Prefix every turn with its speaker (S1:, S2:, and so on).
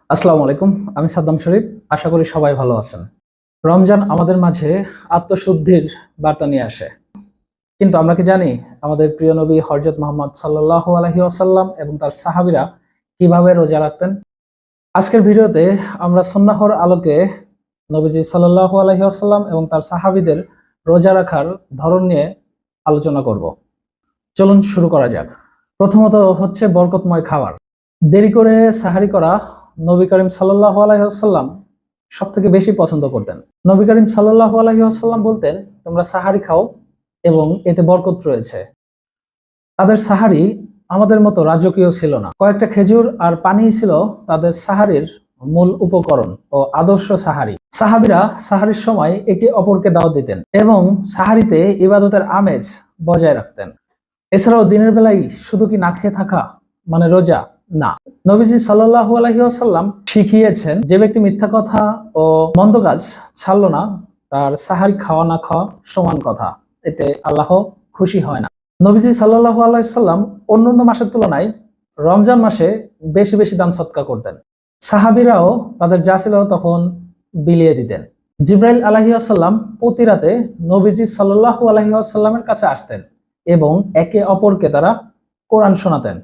S1: আসসালামু আলাইকুম। আমি সাদ্দাম শরীফ। আশা করি সবাই ভালো আছেন। রমজান আমাদের মাঝে আত্মশুদ্ধির বার্তা নিয়ে আসে। কিন্তু আমরা কি জানি আমাদের প্রিয় নবী হযরত মুহাম্মদ সাল্লাল্লাহু আলাইহি ওয়াসাল্লাম এবং তার সাহাবীরা কিভাবে রোজা রাখতেন? আজকের ভিডিওতে আমরা সুন্নাহর আলোকে নবীজি সাল্লাল্লাহু আলাইহি ওয়াসাল্লাম এবং তার সাহাবীদের রোজা রাখার ধরন নিয়ে আলোচনা করব। চলুন শুরু করা যাক। প্রথমত হচ্ছে বরকতময় খাবার। দেরি করে সাহারি করা নবী করিম সাল্লাল্লাহু আলাইহি ওয়াসাল্লাম সবথেকে বেশি পছন্দ করতেন। নবী করিম সাল্লাল্লাহু আলাইহি ওয়াসাল্লাম বলতেন, তোমরা সাহারি খাও এবং এতে বরকত রয়েছে। তাদের সাহারি আমাদের মতো রাজকীয় ছিল না। কয়েকটা খেজুর আর পানিই ছিল তাদের সাহারির মূল উপকরণ ও আদর্শ সাহারি। সাহাবীরা সাহারির সময় একে অপরকে দাওয়াত দিতেন এবং সাহারিতে ইবাদতের আমেজ বজায় রাখতেন। এছাড়াও দিনের বেলায় শুধু কি না খেয়ে থাকা মানে রোজা? না। নবীজি সাল্লাল্লাহু আলাইহি ওয়াসাল্লাম শিখিয়েছেন, যে ব্যক্তি মিথ্যা কথা ও মন্দ কাজ ছাড়লো না, তার সাহারি খাওয়া না খাওয়া সমান কথা। এতে আল্লাহ খুশি হয় না। নবীজি সাল্লাল্লাহু আলাইহি ওয়াসাল্লাম অন্যান্য মাসের তুলনায় রমজান মাসে বেশি বেশি দান সদকা করতেন। সাহাবীরাও তাদের যা ছিল তখন বিলিয়ে দিতেন। জিবরাইল আলাইহিস সালাম প্রতি রাতে নবীজি সাল্লাল্লাহু আলাইহি ওয়াসাল্লামের কাছে আসতেন এবং একে অপরকে তারা কোরআন শোনাতেন।